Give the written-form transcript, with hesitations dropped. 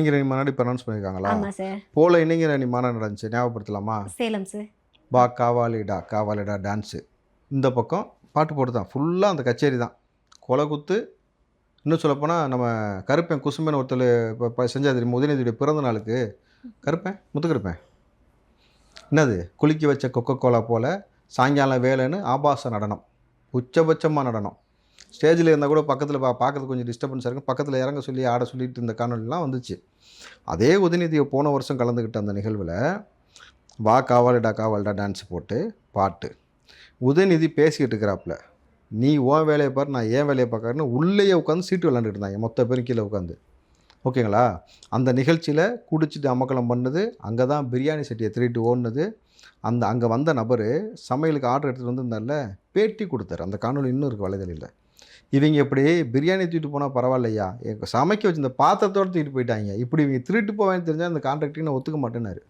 இளைஞரணி மாநாடு இப்போ அனௌன்ஸ் பண்ணியிருக்காங்களா? ஆமா சார். போல இளைஞரணி மாநாடு நடந்துச்சு ஞாபகப்படுத்தலாமா? சேலம் சார். பா காவாலிடா காவாலிடா டான்ஸு. இந்த பக்கம் பாட்டு போட்டு தான் ஃபுல்லாக அந்த கச்சேரி தான். கொலை குத்து. இன்னும் சொல்லப்போனால் நம்ம கருப்பன் குசும்பன் ஒருத்தர் இப்போ செஞ்சா தெரியுமா? உதயநிதியுடைய பிறந்த நாளுக்கு கருப்பன் முத்துக்கருப்பன் என்னது குளிக்க வச்ச கொக்கோ கோலா போல் சாயங்காலம் வேலைன்னு ஆபாச நடனம், உச்சபட்சமாக நடனம். ஸ்டேஜில் இருந்தால் கூட பக்கத்தில் பார்க்கறதுக்கு கொஞ்சம் டிஸ்டர்பன்ஸாக இருக்கும், பக்கத்தில் இறங்க சொல்லி ஆட சொல்லிட்டு இருந்த காணொலிலாம் வந்துச்சு. அதே உதயநிதியை போன வருஷம் கலந்துக்கிட்ட அந்த நிகழ்வில் வா காவாலிடா டான்ஸ் போட்டு பாட்டு. உதயநிதி பேசிக்கிட்டு இருக்கிறாப்புல, நீ உன் வேலையை பாரு, நான் ஏன் வேலையை பார்க்கறேன்னு உள்ளேயே உட்காந்து சீட்டு விளாண்டுட்டு இருந்தாங்க மொத்த பேரும் கீழே உட்காந்து. ஓகேங்களா? அந்த நிகழ்ச்சியில் குடிச்சிட்டு அமக்கலம் பண்ணது, அங்கே தான் பிரியாணி சட்டியை திருட்டு ஓடுனது. அங்கே வந்த நபர் சமையலுக்கு ஆர்டர் எடுத்துகிட்டு வந்திருந்தால பேட்டி கொடுத்தாரு. அந்த காணொலி இன்னும் இருக்குது வலைதளில். இவங்க இப்படி பிரியாணி தூக்கிட்டு போனால் பரவாயில்லையா, சமைக்க வச்சு இந்த பாத்திரத்தோடு தூக்கிட்டு போயிட்டாங்க, இப்படி இவங்க திருட்டு போவேன்னு தெரிஞ்சால் அந்த கான்ட்ராக்டுக்கு நான் ஒத்துக்க மாட்டேன்னாரு.